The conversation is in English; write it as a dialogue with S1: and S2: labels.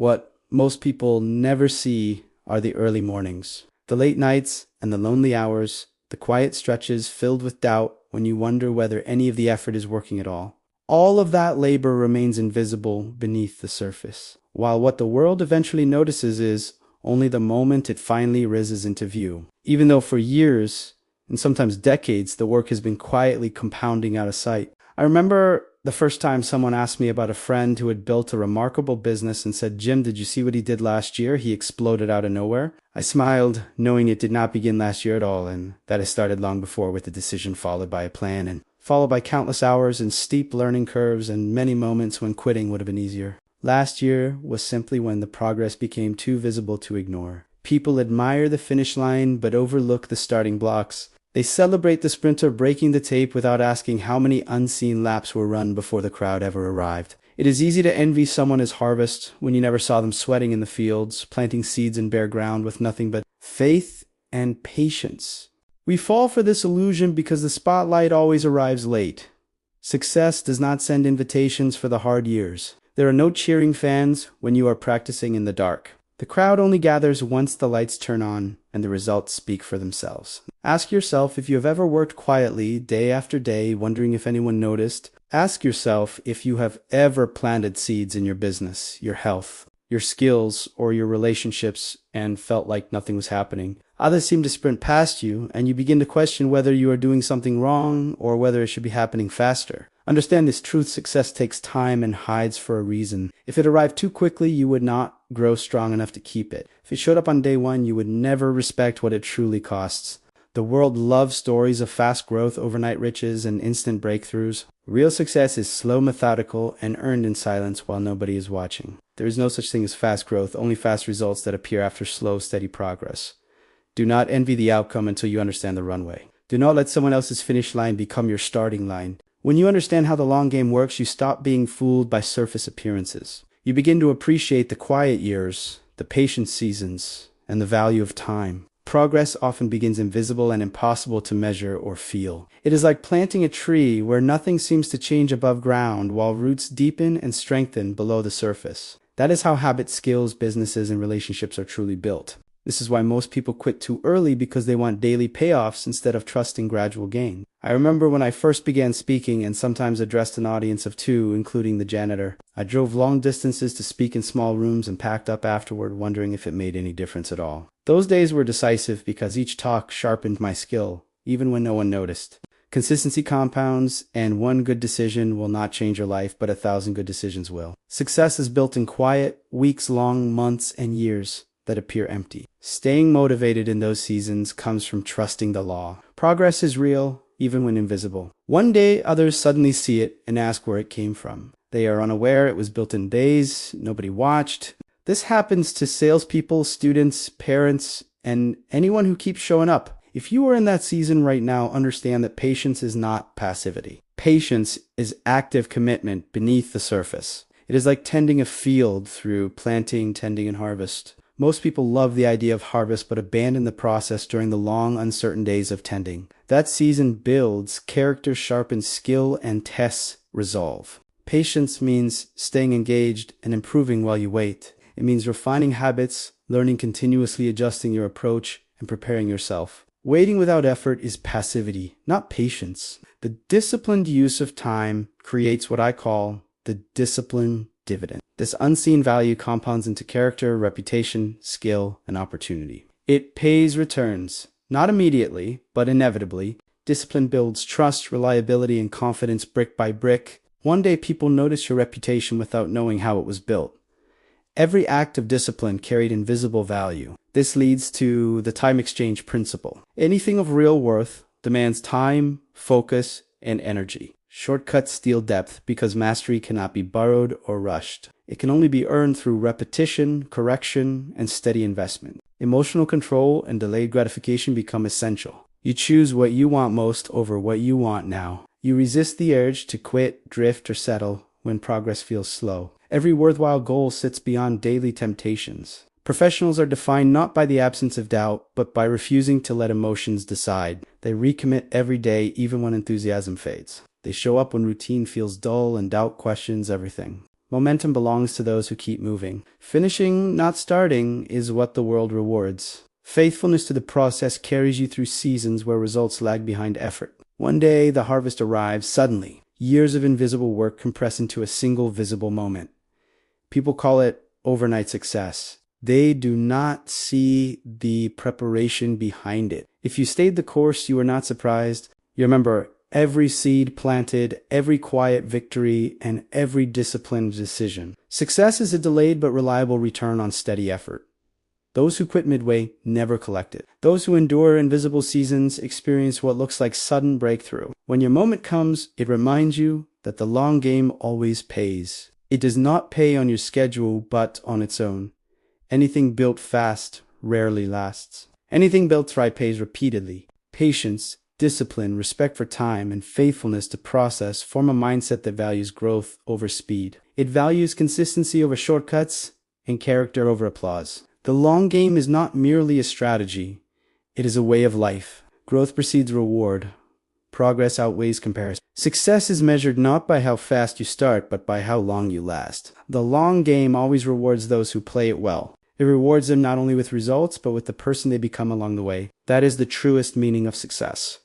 S1: What most people never see are the early mornings, the late nights and the lonely hours, the quiet stretches filled with doubt when you wonder whether any of the effort is working at all. All of that labor remains invisible beneath the surface, while what the world eventually notices is only the moment it finally rises into view. Even though for years, and sometimes decades, the work has been quietly compounding out of sight. I remember the first time someone asked me about a friend who had built a remarkable business and said, "Jim, did you see what he did last year? He exploded out of nowhere." I smiled, knowing it did not begin last year at all, and that it started long before, with a decision followed by a plan, and followed by countless hours and steep learning curves and many moments when quitting would have been easier. Last year was simply when the progress became too visible to ignore. People admire the finish line but overlook the starting blocks. They celebrate the sprinter breaking the tape without asking how many unseen laps were run before the crowd ever arrived. It is easy to envy someone's harvest when you never saw them sweating in the fields, planting seeds in bare ground with nothing but faith and patience. We fall for this illusion because the spotlight always arrives late. Success does not send invitations for the hard years. There are no cheering fans when you are practicing in the dark. The crowd only gathers once the lights turn on and the results speak for themselves. Ask yourself if you have ever worked quietly day after day, wondering if anyone noticed. Ask yourself if you have ever planted seeds in your business, your health, your skills, or your relationships and felt like nothing was happening. Others seem to sprint past you, and you begin to question whether you are doing something wrong or whether it should be happening faster. Understand this truth: success takes time and hides for a reason. If it arrived too quickly, you would not grow strong enough to keep it. If it showed up on day one, you would never respect what it truly costs. The world loves stories of fast growth, overnight riches, and instant breakthroughs. Real success is slow, methodical, and earned in silence while nobody is watching. There is no such thing as fast growth, only fast results that appear after slow, steady progress. Do not envy the outcome until you understand the runway. Do not let someone else's finish line become your starting line. When you understand how the long game works, you stop being fooled by surface appearances. You begin to appreciate the quiet years, the patient seasons, and the value of time. Progress often begins invisible and impossible to measure or feel. It is like planting a tree where nothing seems to change above ground while roots deepen and strengthen below the surface. That is how habits, skills, businesses, and relationships are truly built. This is why most people quit too early, because they want daily payoffs instead of trusting gradual gain. I remember when I first began speaking and sometimes addressed an audience of 2, including the janitor. I drove long distances to speak in small rooms and packed up afterward, wondering if it made any difference at all. Those days were decisive because each talk sharpened my skill, even when no one noticed. Consistency compounds, and one good decision will not change your life, but 1,000 good decisions will. Success is built in quiet, weeks-long, months, and years that appear empty. Staying motivated in those seasons comes from trusting the law. Progress is real, even when invisible. One day, others suddenly see it and ask where it came from. They are unaware it was built in days, nobody watched. This happens to salespeople, students, parents, and anyone who keeps showing up. If you are in that season right now, understand that patience is not passivity. Patience is active commitment beneath the surface. It is like tending a field through planting, tending, and harvest. Most people love the idea of harvest but abandon the process during the long, uncertain days of tending. That season builds, character sharpens skill, and tests resolve. Patience means staying engaged and improving while you wait. It means refining habits, learning continuously, adjusting your approach, and preparing yourself. Waiting without effort is passivity, not patience. The disciplined use of time creates what I call the discipline dividend. This unseen value compounds into character, reputation, skill, and opportunity. It pays returns, not immediately, but inevitably. Discipline builds trust, reliability, and confidence brick by brick. One day people notice your reputation without knowing how it was built. Every act of discipline carried invisible value. This leads to the time exchange principle. Anything of real worth demands time, focus, and energy. Shortcuts steal depth because mastery cannot be borrowed or rushed. It can only be earned through repetition, correction, and steady investment. Emotional control and delayed gratification become essential. You choose what you want most over what you want now. You resist the urge to quit, drift, or settle when progress feels slow. Every worthwhile goal sits beyond daily temptations. Professionals are defined not by the absence of doubt, but by refusing to let emotions decide. They recommit every day, even when enthusiasm fades. They show up when routine feels dull and doubt questions everything. Momentum belongs to those who keep moving. Finishing, not starting, is what the world rewards. Faithfulness to the process carries you through seasons where results lag behind effort. One day, the harvest arrives suddenly. Years of invisible work compress into a single visible moment. People call it overnight success. They do not see the preparation behind it. If you stayed the course, you were not surprised. You remember every seed planted, every quiet victory, and every disciplined decision. Success is a delayed but reliable return on steady effort. Those who quit midway never collect it. Those who endure invisible seasons experience what looks like sudden breakthrough. When your moment comes, it reminds you that the long game always pays. It does not pay on your schedule, but on its own. Anything built fast rarely lasts. Anything built right pays repeatedly. Patience, discipline, respect for time, and faithfulness to process form a mindset that values growth over speed. It values consistency over shortcuts and character over applause. The long game is not merely a strategy. It is a way of life. Growth precedes reward. Progress outweighs comparison. Success is measured not by how fast you start, but by how long you last. The long game always rewards those who play it well. It rewards them not only with results, but with the person they become along the way. That is the truest meaning of success.